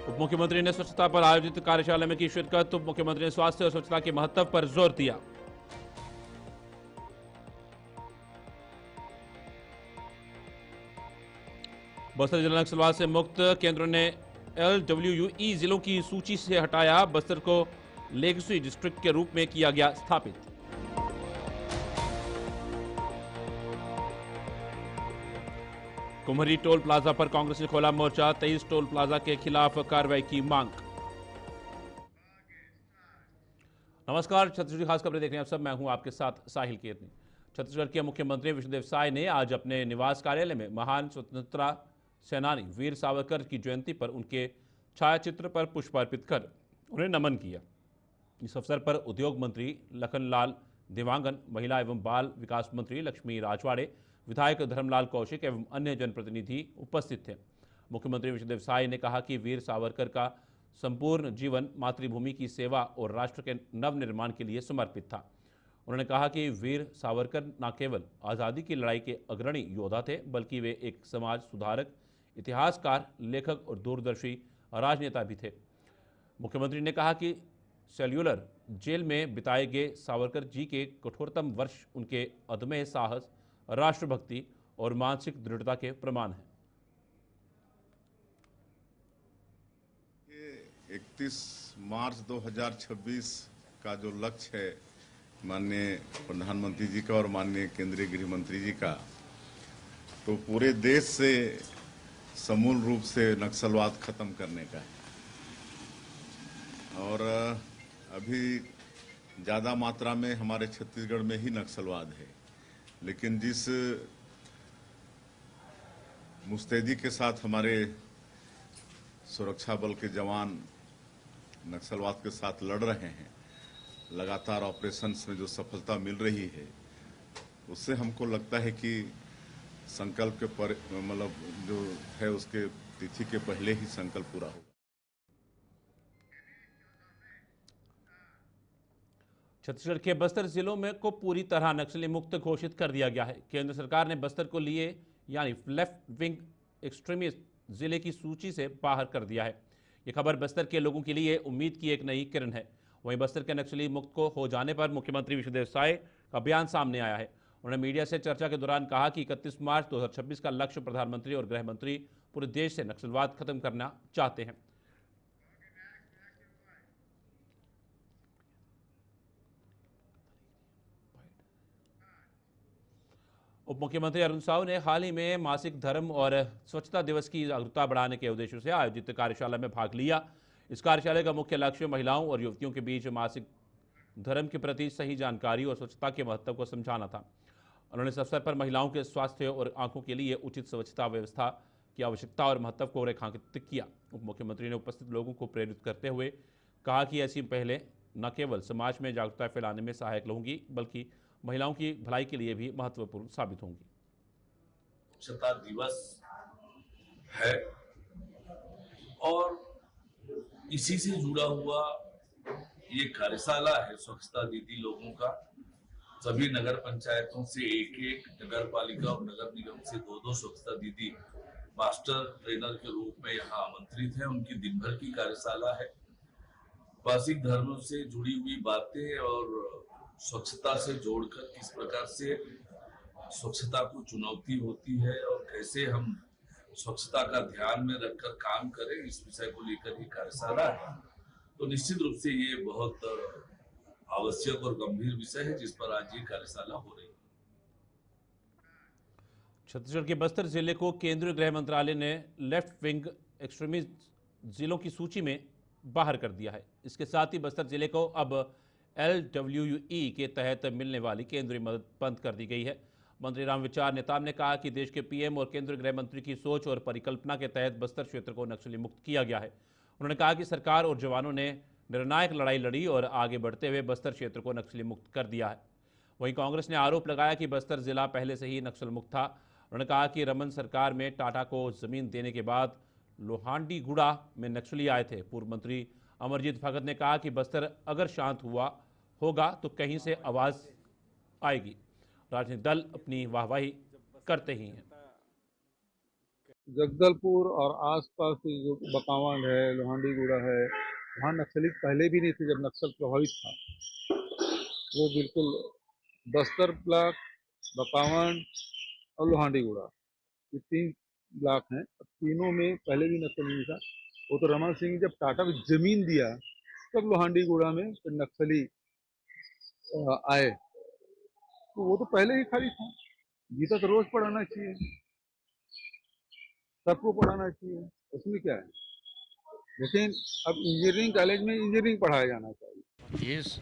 उप मुख्यमंत्री ने स्वच्छता पर आयोजित कार्यशाला में की शिरकत। उप मुख्यमंत्री ने स्वास्थ्य और स्वच्छता के महत्व पर जोर दिया। बस्तर जिला नक्सलवाद से मुक्त, केंद्र ने LWUE जिलों की सूची से हटाया। बस्तर को लेगेसी डिस्ट्रिक्ट के रूप में किया गया स्थापित। कुम्हरी टोल प्लाजा पर कांग्रेस ने खोला मोर्चा। 23 टोल प्लाजा के खिलाफ कार्रवाई की मांग। नमस्कार, छत्तीसगढ़ खास खबरें देख रहे हैं आप सब। मैं हूं आपके साथ साहिल कीर्ति। छत्तीसगढ़ के मुख्यमंत्री विष्णुदेव साय ने आज अपने निवास कार्यालय में महान स्वतंत्रता सेनानी वीर सावरकर की जयंती पर उनके छायाचित्र पर पुष्प अर्पित कर उन्हें नमन किया। इस अवसर पर उद्योग मंत्री लखनलाल देवांगन, महिला एवं बाल विकास मंत्री लक्ष्मी राजवाड़े, विधायक धर्मलाल कौशिक एवं अन्य जनप्रतिनिधि उपस्थित थे। मुख्यमंत्री विष्णुदेव साय ने कहा कि वीर सावरकर का संपूर्ण जीवन मातृभूमि की सेवा और राष्ट्र के नवनिर्माण के लिए समर्पित था। उन्होंने कहा कि वीर सावरकर न केवल आज़ादी की लड़ाई के अग्रणी योद्धा थे, बल्कि वे एक समाज सुधारक, इतिहासकार, लेखक और दूरदर्शी राजनेता भी थे। मुख्यमंत्री ने कहा कि सेल्यूलर जेल में बिताए गए सावरकर जी के कठोरतम वर्ष उनके अदम्य साहस, राष्ट्रभक्ति और मानसिक दृढ़ता के प्रमाण हैं। 31 मार्च 2026 का जो लक्ष्य है माननीय प्रधानमंत्री जी का और माननीय केंद्रीय गृह मंत्री जी का, तो पूरे देश से समूल रूप से नक्सलवाद खत्म करने का है। और अभी ज़्यादा मात्रा में हमारे छत्तीसगढ़ में ही नक्सलवाद है, लेकिन जिस मुस्तैदी के साथ हमारे सुरक्षा बल के जवान नक्सलवाद के साथ लड़ रहे हैं, लगातार ऑपरेशंस में जो सफलता मिल रही है, उससे हमको लगता है कि संकल्प के पर मतलब जो है उसके तिथि के पहले ही संकल्प पूरा होगा। छत्तीसगढ़ के बस्तर जिलों में को पूरी तरह नक्सली मुक्त घोषित कर दिया गया है। केंद्र सरकार ने बस्तर को लिए यानी लेफ्ट विंग एक्सट्रीमिस्ट जिले की सूची से बाहर कर दिया है। यह खबर बस्तर के लोगों के लिए उम्मीद की एक नई किरण है। वहीं बस्तर के नक्सली मुक्त को हो जाने पर मुख्यमंत्री विष्णुदेव साय का बयान सामने आया है। उन्होंने मीडिया से चर्चा के दौरान कहा कि 31 मार्च 2026 का लक्ष्य प्रधानमंत्री और गृह मंत्री पूरे देश से नक्सलवाद खत्म करना चाहते हैं। उप मुख्यमंत्री अरुण साव ने हाल ही में मासिक धर्म और स्वच्छता दिवस की जागरूकता बढ़ाने के उद्देश्य से आयोजित कार्यशाला में भाग लिया। इस कार्यशाला का मुख्य लक्ष्य महिलाओं और युवतियों के बीच मासिक धर्म के प्रति सही जानकारी और स्वच्छता के महत्व को समझाना था। उन्होंने इस अवसर पर महिलाओं के स्वास्थ्य और आंखों के लिए उचित स्वच्छता व्यवस्था की आवश्यकता और महत्व को रेखांकित किया। उप मुख्यमंत्री ने उपस्थित लोगों को प्रेरित करते हुए कहा कि ऐसी पहले न केवल समाज में जागरूकता फैलाने में सहायक होंगी, बल्कि महिलाओं की भलाई के लिए भी महत्वपूर्ण साबित होंगी। स्वच्छता दिवस है और इसी से जुड़ा हुआ ये कार्यशाला है स्वच्छता दीदी लोगों का। सभी नगर पंचायतों से एक नगर पालिका और नगर निगम से 2 स्वच्छता दीदी मास्टर ट्रेनर के रूप में यहाँ आमंत्रित है। उनकी दिन भर की कार्यशाला है। मासिक धर्म से जुड़ी हुई बातें और स्वच्छता से जोड़कर किस प्रकार से स्वच्छता को चुनौती होती है और कैसे हम स्वच्छता का ध्यान में रखकर काम करें, इस विषय को लेकर ही कार्यशाला है। तो निश्चित रूप से ये बहुत आवश्यक और गंभीर विषय है जिस पर आज ये कार्यशाला हो रही है। छत्तीसगढ़ के बस्तर जिले को केंद्रीय गृह मंत्रालय ने लेफ्ट विंग एक्सट्रीमिस्ट जिलों की सूची में बाहर कर दिया है। इसके साथ ही बस्तर जिले को अब LWUE के तहत मिलने वाली केंद्रीय मदद बंद कर दी गई है। मंत्री रामविचार नेताम ने कहा कि देश के PM और केंद्रीय गृह मंत्री की सोच और परिकल्पना के तहत बस्तर क्षेत्र को नक्सली मुक्त किया गया है। उन्होंने कहा कि सरकार और जवानों ने निर्णायक लड़ाई लड़ी और आगे बढ़ते हुए बस्तर क्षेत्र को नक्सली मुक्त कर दिया है। वहीं कांग्रेस ने आरोप लगाया कि बस्तर जिला पहले से ही नक्सल मुक्त था। उन्होंने कहा कि रमन सरकार में टाटा को जमीन देने के बाद लोहांडीगुड़ा में नक्सली आए थे। पूर्व मंत्री अमरजीत भगत ने कहा कि बस्तर अगर शांत हुआ होगा तो कहीं से आवाज आएगी। राजनीतिक दल अपनी वाहवाही करते ही हैं। जगदलपुर और आसपास की जो बकावंड है, लोहांडीगुड़ा है, वहाँ नक्सली पहले भी नहीं थे जब नक्सल प्रभावित था। वो बिल्कुल बस्तर ब्लॉक, बकावंड और लोहांडीगुड़ा, ये 3 ब्लॉक हैं। अब तीनों में पहले भी नक्सल नहीं था। वो तो रमन सिंह जब टाटा को जमीन दिया तब लोहांडीगुड़ा में फिर नक्सली आए, तो वो तो पहले ही खाली था। गीता तो रोज पढ़ाना चाहिए, सबको पढ़ाना चाहिए, उसमें क्या है। लेकिन अब इंजीनियरिंग कॉलेज में इंजीनियरिंग पढ़ाया जाना चाहिए। इस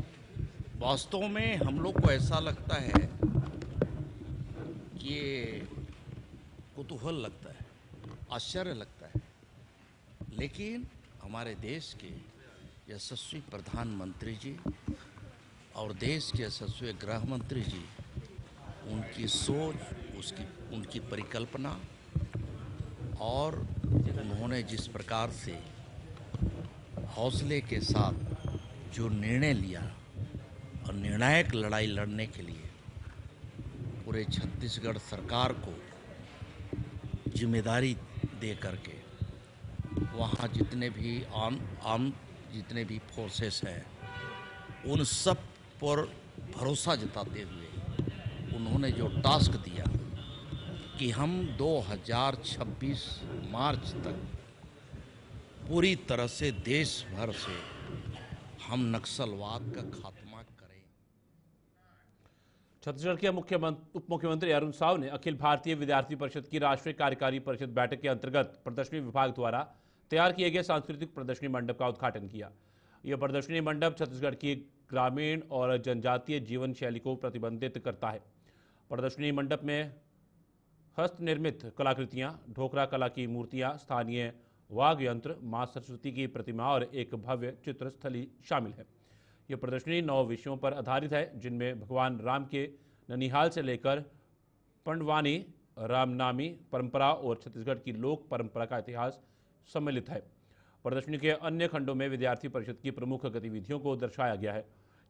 वास्तव में हम लोग को ऐसा लगता है कि ये कुतूहल लगता है, आश्चर्य लगता है, लेकिन हमारे देश के यशस्वी प्रधानमंत्री जी और देश के यशस्वी गृह मंत्री जी, उनकी सोच, उनकी परिकल्पना और उन्होंने जिस प्रकार से हौसले के साथ जो निर्णय लिया और निर्णायक लड़ाई लड़ने के लिए पूरे छत्तीसगढ़ सरकार को जिम्मेदारी दे करके वहाँ जितने भी आम जितने भी फोर्सेस हैं उन सब पर भरोसा जताते हुए उन्होंने जो टास्क दिया कि हम 2026 मार्च तक पूरी तरह से देश भर से हम नक्सलवाद का खात्मा करें। छत्तीसगढ़ के उप मुख्यमंत्री अरुण साव ने अखिल भारतीय विद्यार्थी परिषद की राष्ट्रीय कार्यकारी परिषद बैठक के अंतर्गत प्रदर्शनी विभाग द्वारा तैयार किए गए सांस्कृतिक प्रदर्शनी मंडप का उद्घाटन किया। यह प्रदर्शनी मंडप छत्तीसगढ़ की ग्रामीण और जनजातीय जीवन शैली को प्रतिबिंबित करता है। प्रदर्शनी मंडप में हस्त निर्मित कलाकृतियां, ढोकरा कला की मूर्तियां, स्थानीय वाद्य यंत्र, मां सरस्वती की प्रतिमा और एक भव्य चित्रस्थली शामिल है। यह प्रदर्शनी 9 विषयों पर आधारित है, जिनमें भगवान राम के ननिहाल से लेकर पंडवानी, रामनामी परंपरा और छत्तीसगढ़ की लोक परंपरा का इतिहास सम्मिलित है। प्रदर्शनी के अन्य खंडों में विद्यार्थी परिषद की प्रमुख गतिविधियों को दर्शाया गया है,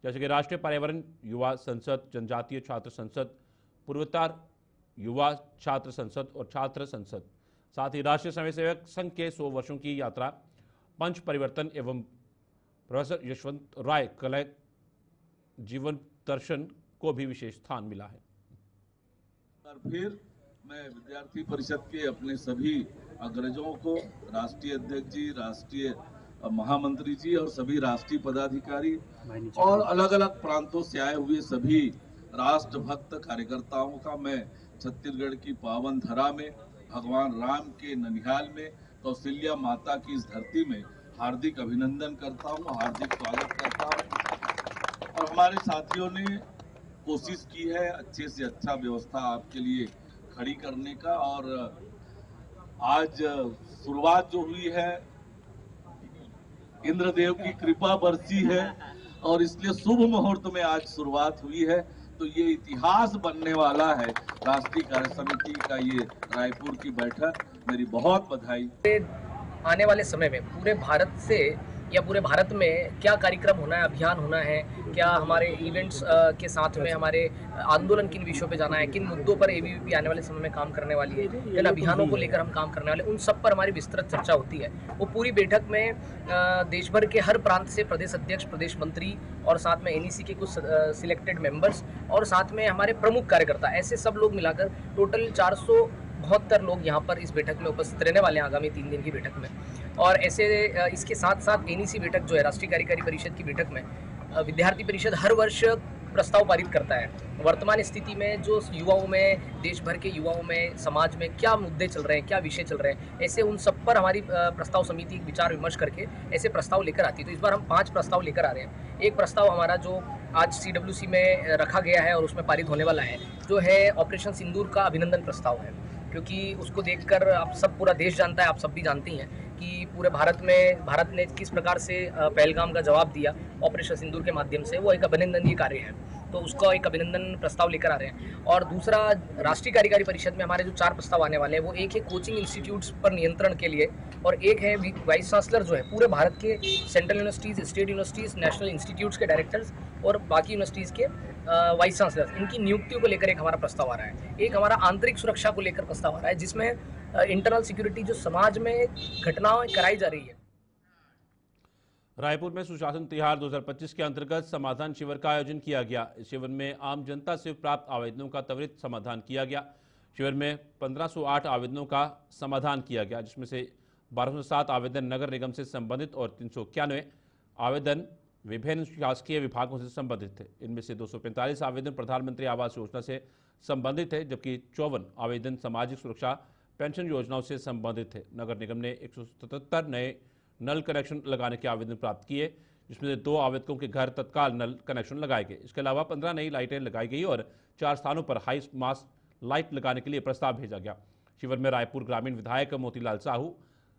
जैसे कि राष्ट्रीय पर्यावरण युवा संसद, जनजातीय छात्र संसद, पूर्वोत्तर युवा छात्र संसद और छात्र संसद, साथ ही राष्ट्रीय स्वयंसेवक संघ के 100 वर्षों की यात्रा, पंच परिवर्तन एवं प्रोफेसर यशवंत राय कला जीवन दर्शन को भी विशेष स्थान मिला है। फिर मैं विद्यार्थी परिषद के अपने सभी अग्रजों को, राष्ट्रीय अध्यक्ष जी, राष्ट्रीय महामंत्री जी और सभी राष्ट्रीय पदाधिकारी और अलग अलग प्रांतों से आए हुए सभी राष्ट्रभक्त कार्यकर्ताओं का मैं छत्तीसगढ़ की पावन धरा में, भगवान राम के ननिहाल में, कौशल्या माता की इस धरती में हार्दिक अभिनंदन करता हूँ, हार्दिक स्वागत करता हूँ। और हमारे साथियों ने कोशिश की है अच्छे से अच्छा व्यवस्था आपके लिए खड़ी करने का, और आज शुरुआत जो हुई है इंद्रदेव की कृपा बरसी है और इसलिए शुभ मुहूर्त में आज शुरुआत हुई है। तो ये इतिहास बनने वाला है राष्ट्रीय कार्य समिति का ये रायपुर की बैठक। मेरी बहुत बधाई। आने वाले समय में पूरे भारत से या पूरे भारत में क्या कार्यक्रम होना है, अभियान होना है, क्या हमारे इवेंट्स के साथ में हमारे आंदोलन किन विषयों पे जाना है, किन मुद्दों पर एबीवीपी आने वाले समय में काम करने वाली है, किन अभियानों को लेकर हम काम करने वाले, उन सब पर हमारी विस्तृत चर्चा होती है। वो पूरी बैठक में देश भर के हर प्रांत से प्रदेश अध्यक्ष, प्रदेश मंत्री और साथ में एनईसी के कुछ सिलेक्टेड मेंबर्स और साथ में हमारे प्रमुख कार्यकर्ता, ऐसे सब लोग मिलाकर टोटल 472 लोग यहाँ पर इस बैठक में उपस्थित रहने वाले हैं आगामी 3 दिन की बैठक में। और ऐसे इसके साथ साथ एनईसी बैठक जो है, राष्ट्रीय कार्यकारी परिषद की बैठक में विद्यार्थी परिषद हर वर्ष प्रस्ताव पारित करता है। वर्तमान स्थिति में जो युवाओं में, देश भर के युवाओं में, समाज में क्या मुद्दे चल रहे हैं, क्या विषय चल रहे हैं, ऐसे उन सब पर हमारी प्रस्ताव समिति विचार विमर्श करके ऐसे प्रस्ताव लेकर आती है। तो इस बार हम 5 प्रस्ताव लेकर आ रहे हैं। एक प्रस्ताव हमारा जो आज CWC में रखा गया है और उसमें पारित होने वाला है, जो है ऑपरेशन सिंदूर का अभिनंदन प्रस्ताव है, क्योंकि उसको देखकर आप सब, पूरा देश जानता है, आप सब भी जानती हैं कि पूरे भारत ने किस प्रकार से पहलगाम का जवाब दिया ऑपरेशन सिंदूर के माध्यम से। वो एक अभिनंदनीय कार्य है, तो उसका एक अभिनंदन प्रस्ताव लेकर आ रहे हैं। और दूसरा, राष्ट्रीय कार्यकारी परिषद में हमारे जो 4 प्रस्ताव आने वाले हैं, वो एक है कोचिंग इंस्टीट्यूट्स पर नियंत्रण के लिए, और एक है वाइस चांसलर जो है पूरे भारत के central universities, state universities, national institutes के डायरेक्टर्स और बाकी यूनिवर्सिटीज़ के वाइस चांसलर, इनकी नियुक्तियों को लेकर एक हमारा प्रस्ताव आ रहा है। एक हमारा आंतरिक सुरक्षा को लेकर प्रस्ताव आ रहा है, जिसमें इंटरनल सिक्योरिटी जो समाज में घटनाएं कराई जा रही है। रायपुर में सुशासन तिहार 2025 के अंतर्गत समाधान शिविर का आयोजन किया गया। इस शिविर में आम जनता से प्राप्त आवेदनों का त्वरित समाधान किया गया। शिविर में 1508 आवेदनों का समाधान किया गया, जिसमें से 1207 आवेदन नगर निगम से संबंधित और 391 आवेदन विभिन्न शासकीय विभागों से संबंधित थे। इनमें से 245 आवेदन प्रधानमंत्री आवास योजना से संबंधित है, जबकि 54 आवेदन सामाजिक सुरक्षा पेंशन योजनाओं से संबंधित थे। नगर निगम ने 177 नए नल कनेक्शन लगाने के आवेदन प्राप्त किए, जिसमें से 2 आवेदकों के घर तत्काल नल कनेक्शन लगाए गए। इसके अलावा 15 नई लाइटें लगाई गई और 4 स्थानों पर हाई मास्ट लाइट लगाने के लिए प्रस्ताव भेजा गया। शिविर में रायपुर ग्रामीण विधायक मोतीलाल साहू,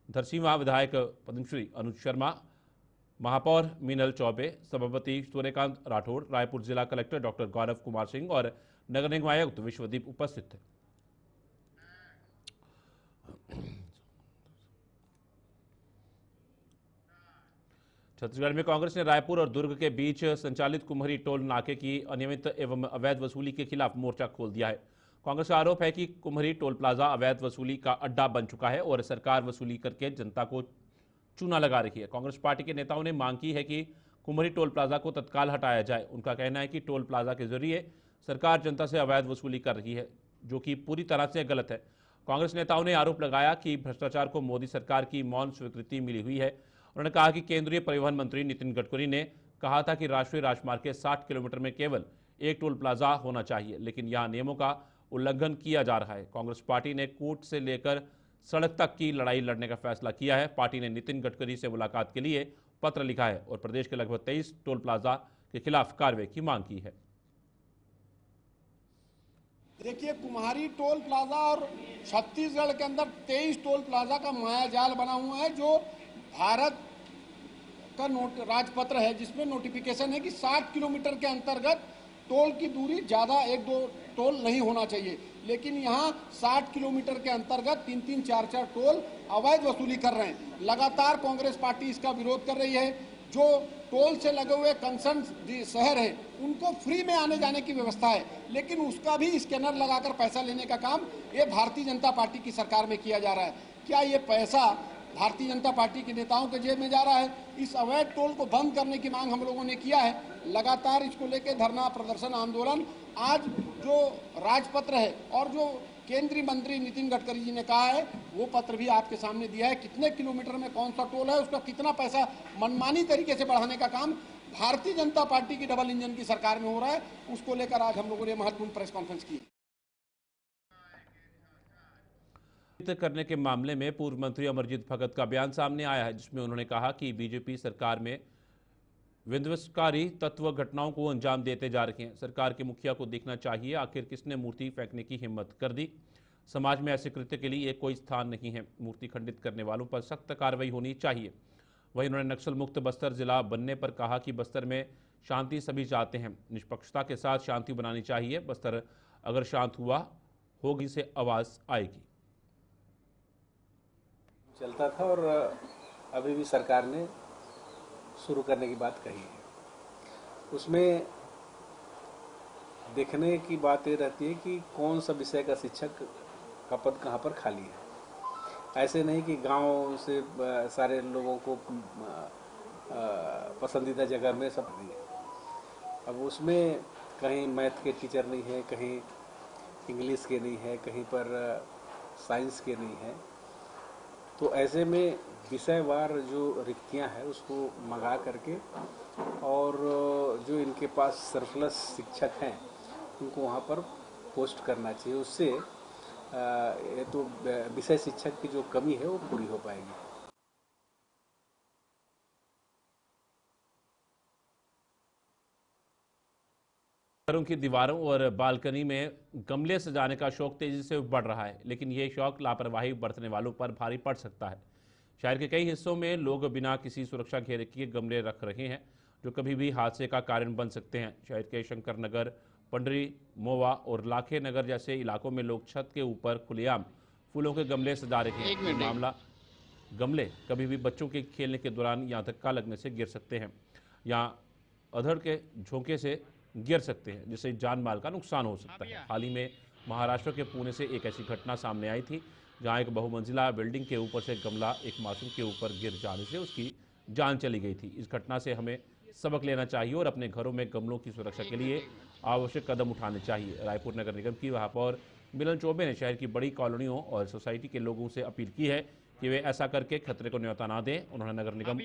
धरसींवा विधायक पद्मश्री अनुज शर्मा, महापौर मीनल चौबे, सभापति सूर्यकांत राठौड़, रायपुर जिला कलेक्टर डॉक्टर गौरव कुमार सिंह और नगर निगम आयुक्त विश्वदीप उपस्थित थे। छत्तीसगढ़ में कांग्रेस ने रायपुर और दुर्ग के बीच संचालित कुम्हरी टोल नाके की अनियमित एवं अवैध वसूली के खिलाफ मोर्चा खोल दिया है। कांग्रेस का आरोप है कि कुम्हरी टोल प्लाजा अवैध वसूली का अड्डा बन चुका है और सरकार वसूली करके जनता को चूना लगा रही है। कांग्रेस पार्टी के नेताओं ने मांग की है कि कुम्हरी टोल प्लाजा को तत्काल हटाया जाए। उनका कहना है कि टोल प्लाजा के जरिए सरकार जनता से अवैध वसूली कर रही है, जो कि पूरी तरह से गलत है। कांग्रेस नेताओं ने आरोप लगाया कि भ्रष्टाचार को मोदी सरकार की मौन स्वीकृति मिली हुई है। उन्होंने कहा कि केंद्रीय परिवहन मंत्री नितिन गडकरी ने कहा था कि राष्ट्रीय राजमार्ग के 60 किलोमीटर में केवल एक टोल प्लाजा होना चाहिए, लेकिन यहां नियमों का उल्लंघन किया जा रहा है। कांग्रेस पार्टी ने कोर्ट से लेकर सड़क तक की लड़ाई लड़ने का फैसला किया है। पार्टी ने नितिन गडकरी से मुलाकात के लिए पत्र लिखा है और प्रदेश के लगभग 23 टोल प्लाजा के खिलाफ कार्रवाई की मांग की है। देखिए, कुम्हारी टोल प्लाजा और छत्तीसगढ़ के अंदर 23 टोल प्लाजा का मायाजाल बना हुआ है, जो भारत का राजपत्र है, जिसमें नोटिफिकेशन है कि 60 किलोमीटर के अंतर्गत टोल की दूरी ज़्यादा 1-2 टोल नहीं होना चाहिए, लेकिन यहाँ 60 किलोमीटर के अंतर्गत 3-3, 4-4 टोल अवैध वसूली कर रहे हैं। लगातार कांग्रेस पार्टी इसका विरोध कर रही है। जो टोल से लगे हुए कंसर्न शहर हैं, उनको फ्री में आने जाने की व्यवस्था है, लेकिन उसका भी स्कैनर लगाकर पैसा लेने का काम ये भारतीय जनता पार्टी की सरकार में किया जा रहा है। क्या ये पैसा भारतीय जनता पार्टी के नेताओं के जेब में जा रहा है? इस अवैध टोल को बंद करने की मांग हम लोगों ने किया है। लगातार इसको लेकर धरना, प्रदर्शन, आंदोलन। आज जो राजपत्र है और जो केंद्रीय मंत्री नितिन गडकरी जी ने कहा है, वो पत्र भी आपके सामने दिया है। कितने किलोमीटर में कौन सा टोल है, उसका कितना पैसा मनमानी तरीके से बढ़ाने का काम भारतीय जनता पार्टी की डबल इंजन की सरकार में हो रहा है। उसको लेकर आज हम लोगों ने महत्वपूर्ण प्रेस कॉन्फ्रेंस की। करने के मामले में पूर्व मंत्री अमरजीत भगत का बयान सामने आया है, जिसमें उन्होंने कहा कि बीजेपी सरकार में विध्वंसकारी तत्व घटनाओं को अंजाम देते जा रहे हैं। सरकार के मुखिया को देखना चाहिए आखिर किसने मूर्ति फेंकने की हिम्मत कर दी। समाज में ऐसे कृत्य के लिए कोई स्थान नहीं है। मूर्ति खंडित करने वालों पर सख्त कार्रवाई होनी चाहिए। वहीं उन्होंने नक्सल मुक्त बस्तर जिला बनने पर कहा कि बस्तर में शांति सभी चाहते हैं, निष्पक्षता के साथ शांति बनानी चाहिए। बस्तर अगर शांत हुआ होगी से आवाज़ आएगी। चलता था और अभी भी सरकार ने शुरू करने की बात कही है। उसमें देखने की बात ये रहती है कि कौन सा विषय का शिक्षक का पद कहाँ पर खाली है। ऐसे नहीं कि गांव से सारे लोगों को पसंदीदा जगह में सब नहीं है। अब उसमें कहीं मैथ के टीचर नहीं है, कहीं इंग्लिश के नहीं है, कहीं पर साइंस के नहीं है। तो ऐसे में विषयवार जो रिक्तियां हैं उसको मंगा करके और जो इनके पास सरप्लस शिक्षक हैं उनको वहाँ पर पोस्ट करना चाहिए। उससे ये तो विषय शिक्षक की जो कमी है वो पूरी हो पाएगी। घरों की दीवारों और बालकनी में गमले सजाने का शौक तेजी से बढ़ रहा है, लेकिन ये शौक लापरवाही बरतने वालों पर भारी पड़ सकता है। शहर के कई हिस्सों में लोग बिना किसी सुरक्षा घेरे के गमले रख रहे हैं, जो कभी भी हादसे का कारण बन सकते हैं। शहर के शंकर नगर, पंडरी, मोवा और लाखे नगर जैसे इलाकों में लोग छत के ऊपर खुलेआम फूलों के गमले सजा रहे हैं। ये मामला गमले कभी भी बच्चों के खेलने के दौरान यहाँ धक्का लगने से गिर सकते हैं, यहाँ अधड़ के झोंके से गिर सकते हैं, जिससे जान माल का नुकसान हो सकता है। हाल ही में महाराष्ट्र के पुणे से एक ऐसी घटना सामने आई थी, जहां एक बहुमंजिला बिल्डिंग के ऊपर से गमला एक मासूम के ऊपर गिर जाने से उसकी जान चली गई थी। इस घटना से हमें सबक लेना चाहिए और अपने घरों में गमलों की सुरक्षा के लिए आवश्यक कदम उठाने चाहिए। रायपुर नगर निगम की महापौर मिलन चौबे ने शहर की बड़ी कॉलोनियों और सोसाइटी के लोगों से अपील की है कि वे ऐसा करके खतरे को न्योता ना दें। उन्होंने नगर निगम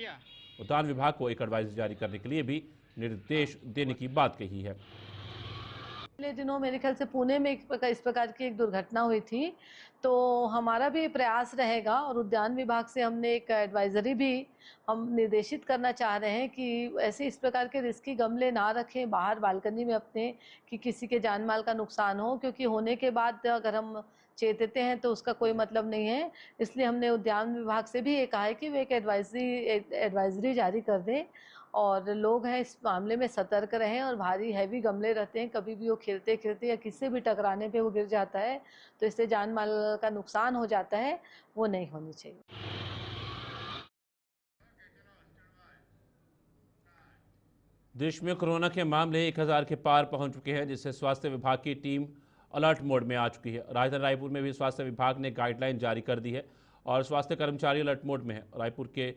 उद्यान विभाग को एक एडवाइजरी जारी करने के लिए भी निर्देश देने की बात कही है। पिछले दिनों मेरे ख्याल से पुणे में इस प्रकार की एक दुर्घटना हुई थी, तो हमारा भी प्रयास रहेगा और उद्यान विभाग से हमने एक एडवाइजरी भी हम निर्देशित करना चाह रहे हैं कि ऐसे इस प्रकार के रिस्की गमले ना रखें बाहर बालकनी में अपने, कि किसी के जान माल का नुकसान हो, क्योंकि होने के बाद अगर हम चेतते हैं तो उसका कोई मतलब नहीं है। इसलिए हमने उद्यान विभाग से भी ये कहा है कि वे एक एडवाइजरी जारी कर दें और लोग हैं इस मामले में सतर्क रहें। और भारी हैवी गमले रहते हैं, कभी भी वो खेलते खेलते या किसी भी टकराने पे वो गिर जाता है तो इससे जान माल का नुकसान हो जाता है, वो नहीं होनी चाहिए। देश में कोरोना के मामले 1000 के पार पहुंच चुके हैं, जिससे स्वास्थ्य विभाग की टीम अलर्ट मोड में आ चुकी है। राजधानी रायपुर में भी स्वास्थ्य विभाग ने गाइडलाइन जारी कर दी है और स्वास्थ्य कर्मचारी अलर्ट मोड में है। रायपुर के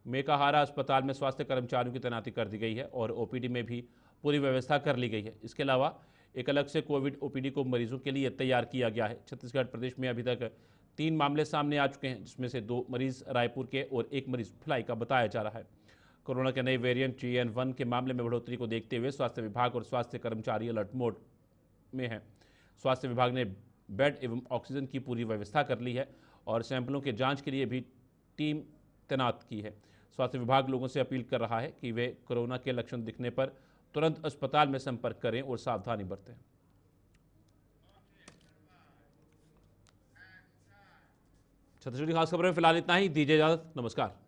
मेकाहारा अस्पताल में स्वास्थ्य कर्मचारियों की तैनाती कर दी गई है और ओपीडी में भी पूरी व्यवस्था कर ली गई है। इसके अलावा एक अलग से कोविड ओपीडी को मरीजों के लिए तैयार किया गया है। छत्तीसगढ़ प्रदेश में अभी तक 3 मामले सामने आ चुके हैं, जिसमें से 2 मरीज रायपुर के और 1 मरीज भिलाई का बताया जा रहा है। कोरोना के नए वेरिएंट JN1 के मामले में बढ़ोतरी को देखते हुए स्वास्थ्य विभाग और स्वास्थ्य कर्मचारी अलर्ट मोड में हैं। स्वास्थ्य विभाग ने बेड एवं ऑक्सीजन की पूरी व्यवस्था कर ली है और सैंपलों के जांच के लिए भी टीम तैनात की है। स्वास्थ्य विभाग लोगों से अपील कर रहा है कि वे कोरोना के लक्षण दिखने पर तुरंत अस्पताल में संपर्क करें और सावधानी बरतें। छत्तीसगढ़ी खास खबरें में फिलहाल इतना ही। दीजिए इजाजत, नमस्कार।